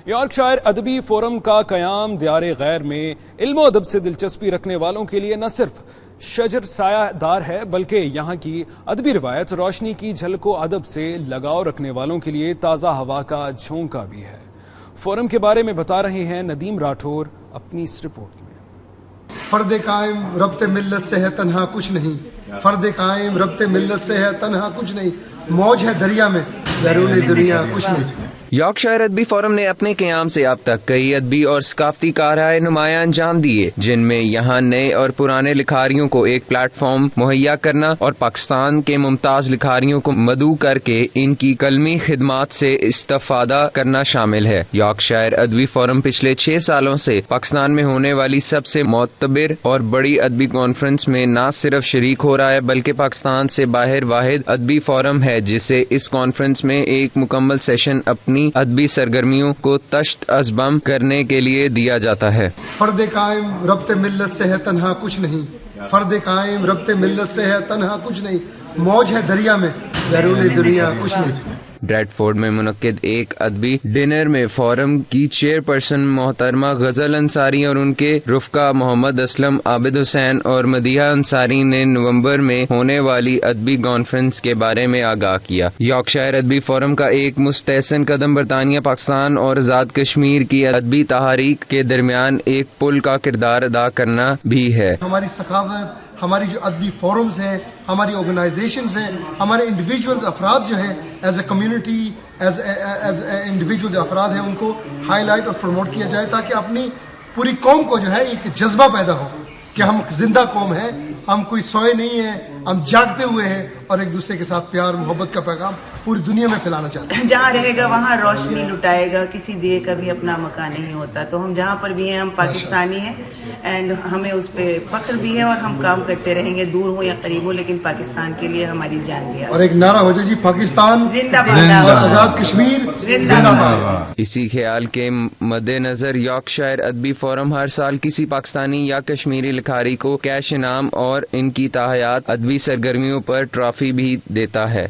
Yorkshire ادبی forum کا قیام دیار غیر میں علم و ادب سے دلچسپی رکھنے والوں کے لیے نہ صرف شجر سایہ دار ہے بلکہ یہاں کی ادبی روایت روشنی کی جھلک و ادب سے لگاؤ رکھنے والوں کے لیے تازہ ہوا کا جھونکا بھی ہے۔ فورم کے بارے میں بتا رہے ہیں ندیم راٹھور اپنی اس رپورٹ میں۔ فرد قائم ربط ملت سے ہے تنہا کچھ نہیں، فرد قائم ربط ملت سے ہے تنہا کچھ نہیں، موج ہے دریا میں بیرون دنیا کچھ نہیں۔ یارکشائر ادبی فورم نے اپنے قیام سے اب تک کئی ادبی اور ثقافتی کارہائے نمایاں انجام دیے، جن میں یہاں نئے اور پرانے لکھاریوں کو ایک پلیٹ فارم مہیا کرنا اور پاکستان کے ممتاز لکھاریوں کو مدعو کر کے ان کی قلمی خدمات سے استفادہ کرنا شامل ہے۔ یارکشائر ادبی فورم پچھلے 6 سالوں سے پاکستان میں ہونے والی سب سے معتبر اور بڑی ادبی کانفرنس میں نہ صرف شریک ہو رہا ہے بلکہ پاکستان سے باہر واحد ادبی فورم ہے جسے اس کانفرنس میں ایک مکمل سیشن اپنی ادبی سرگرمیوں کو تشت از بم کرنے کے لیے دیا جاتا ہے۔ فرد قائم ربط ملت سے ہے تنہا کچھ نہیں، فرد قائم ربط ملت سے ہے تنہا کچھ نہیں، موج ہے دریا میں بیرون دنیا کچھ نہیں۔ بریڈ فورڈ میں منعقد ایک ادبی ڈنر میں فورم کی چیئرپرسن محترمہ غزل انصاری اور ان کے رفقا محمد اسلم، عابد حسین اور مدیحہ انصاری نے نومبر میں ہونے والی ادبی کانفرنس کے بارے میں آگاہ کیا۔ یارکشائر ادبی فورم کا ایک مستحسن قدم برطانیہ، پاکستان اور آزاد کشمیر کی ادبی تحریک کے درمیان ایک پل کا کردار ادا کرنا بھی ہے۔ ہماری ثقافت، ہماری جو ادبی فورمز ہیں، ہماری آرگنائزیشنز ہیں، ہمارے انڈیویجولز افراد جو ہیں as a community, as individual جو افراد ہیں ان کو ہائی لائٹ اور پروموٹ کیا جائے تاکہ اپنی پوری قوم کو جو ہے ایک جذبہ پیدا ہو کہ ہم زندہ قوم ہیں، ہم کوئی سوئے نہیں ہیں، ہم جاگتے ہوئے ہیں اور ایک دوسرے کے ساتھ پیار محبت کا پیغام پوری دنیا میں پھیلانا چاہتے ہیں۔ جہاں رہے گا وہاں روشنی لٹائے گا، کسی دیے کا بھی اپنا مکان نہیں ہوتا، تو ہم جہاں پر بھی ہیں ہم پاکستانی ہیں اینڈ ہمیں اس پہ فخر بھی ہے اور ہم کام کرتے رہیں گے، دور ہو یا قریب ہو، لیکن پاکستان کے لیے ہماری جان دیا۔ اور ایک نعرہ ہو جائے جی پاکستان زندہ باد اور آزاد کشمیر زندہ باد۔ اسی خیال کے مد نظر یارکشائر ادبی فورم ہر سال کسی پاکستانی یا کشمیری لکھاری کو کیش انعام اور ان کی تاحیات ادبی سرگرمیوں پر ٹرافی بھی دیتا ہے۔